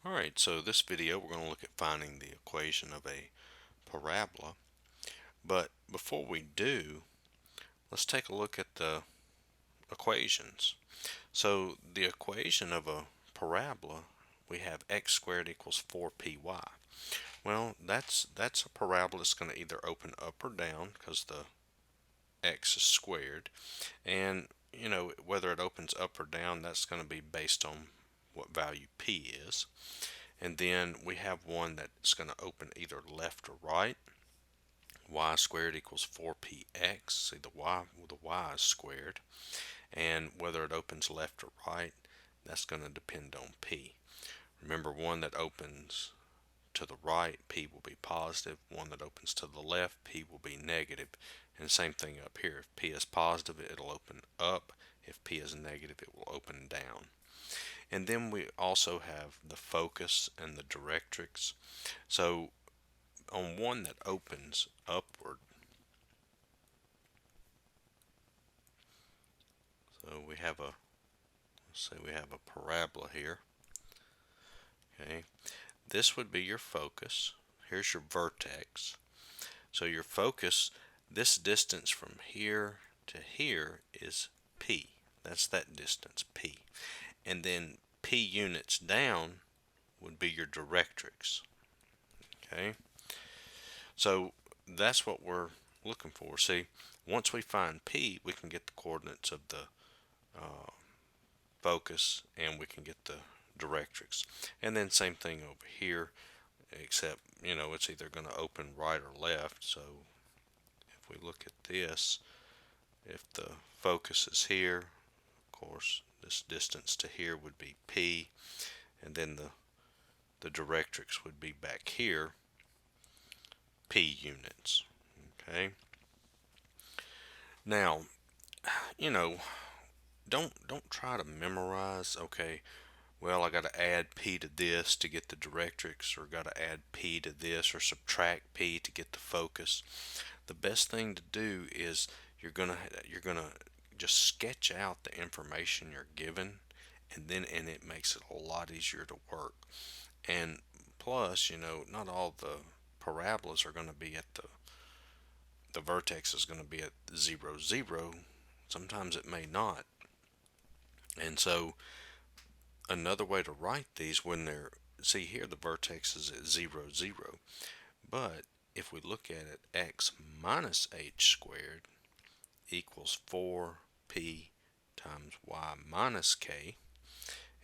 Alright, so this video we're going to look at finding the equation of a parabola. But before we do, let's take a look at the equations. So the equation of a parabola, we have x squared equals 4py. Well, that's a parabola that's going to either open up or down because the x is squared. And, whether it opens up or down, that's going to be based on what value p is. And then we have one that's going to open either left or right. Y squared equals 4px. See, the y is squared. And whether it opens left or right, that's going to depend on p. Remember, one that opens to the right, p will be positive. One that opens to the left, p will be negative. And same thing up here. If p is positive, it'll open up. If p is negative, it will open down. And then we also have the focus and the directrix. So on one that opens upward, so we have let's say we have a parabola here. Okay, this would be your focus. Here's your vertex. So your focus, this distance from here to here is p. That's that distance, p. And then p units down would be your directrix. Okay, so that's what we're looking for. See, once we find p, we can get the coordinates of the focus and we can get the directrix. And then same thing over here, except it's either going to open right or left. So if we look at this, if the focus is here, of course this distance to here would be p, and then the directrix would be back here, p units. Okay, now don't try to memorize, okay, well, I got to add p to this to get the directrix, or got to add p to this, or subtract p to get the focus. The best thing to do is you're gonna just sketch out the information you're given, and it makes it a lot easier to work. And plus, not all the parabolas are going to be at the vertex is going to be at 0, 0. Sometimes it may not. And so another way to write these, when they're, see here the vertex is at 0, 0, but if we look at it, x minus h squared equals 4p times y minus k,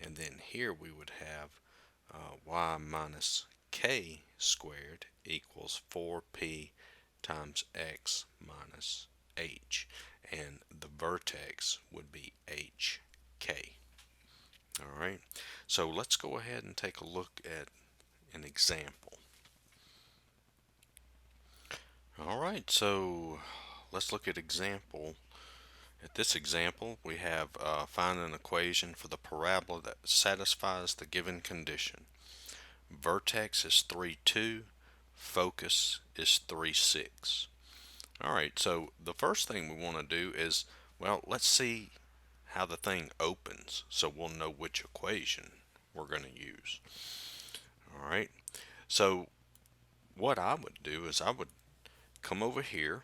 and then here we would have y minus k squared equals 4p times x minus h, and the vertex would be hk. Alright, so let's go ahead and take a look at an example. Alright, so let's look at example. At this example, we have find an equation for the parabola that satisfies the given condition. Vertex is 3, 2, focus is 3, 6. Alright, so the first thing we want to do is, well, let's see how the thing opens so we'll know which equation we're going to use. Alright, so what I would do is I would come over here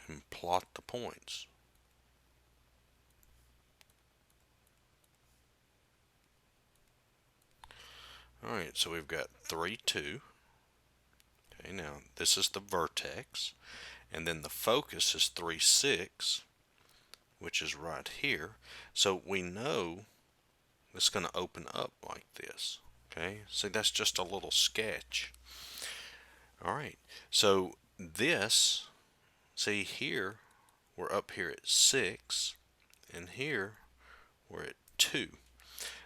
and plot the points. Alright, so we've got 3, 2. Okay, now this is the vertex, and then the focus is 3, 6, which is right here. So we know it's going to open up like this. Okay, see, that's just a little sketch. Alright, so this, see here, we're up here at 6, and here we're at 2.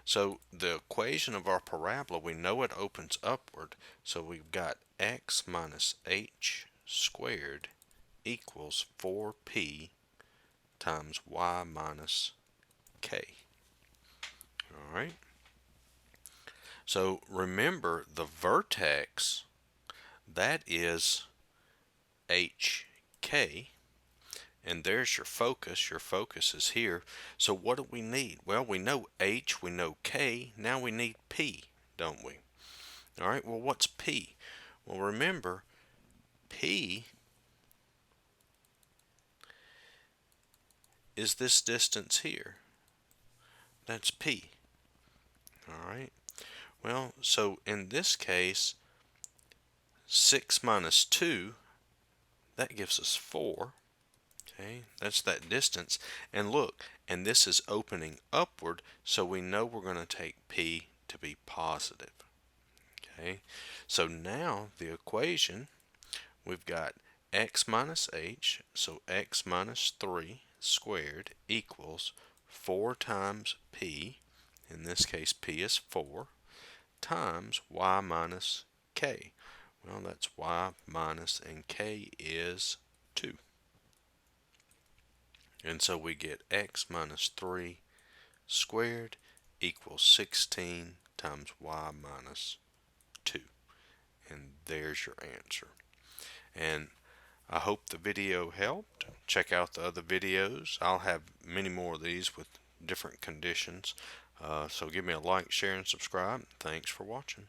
So the equation of our parabola, we know it opens upward, so we've got x minus h squared equals 4p times y minus k. Alright, so remember the vertex, that is hk, And there's your focus. Your focus is here. So what do we need? Well, we know H, we know K. Now we need P, don't we? All right, well, what's P? Well, remember, P is this distance here. That's P. All right. Well, so in this case, 6 minus 2, that gives us 4. Okay, that's that distance. And look, and this is opening upward, so we know we're going to take P to be positive. Okay, so now the equation, we've got x minus h, so x minus 3 squared equals 4 times P, in this case P is 4, times y minus k. Well, that's y minus, and k is 2. And so we get x minus 3 squared equals 16 times y minus 2. And there's your answer. And I hope the video helped. Check out the other videos. I'll have many more of these with different conditions. So give me a like, share, and subscribe. Thanks for watching.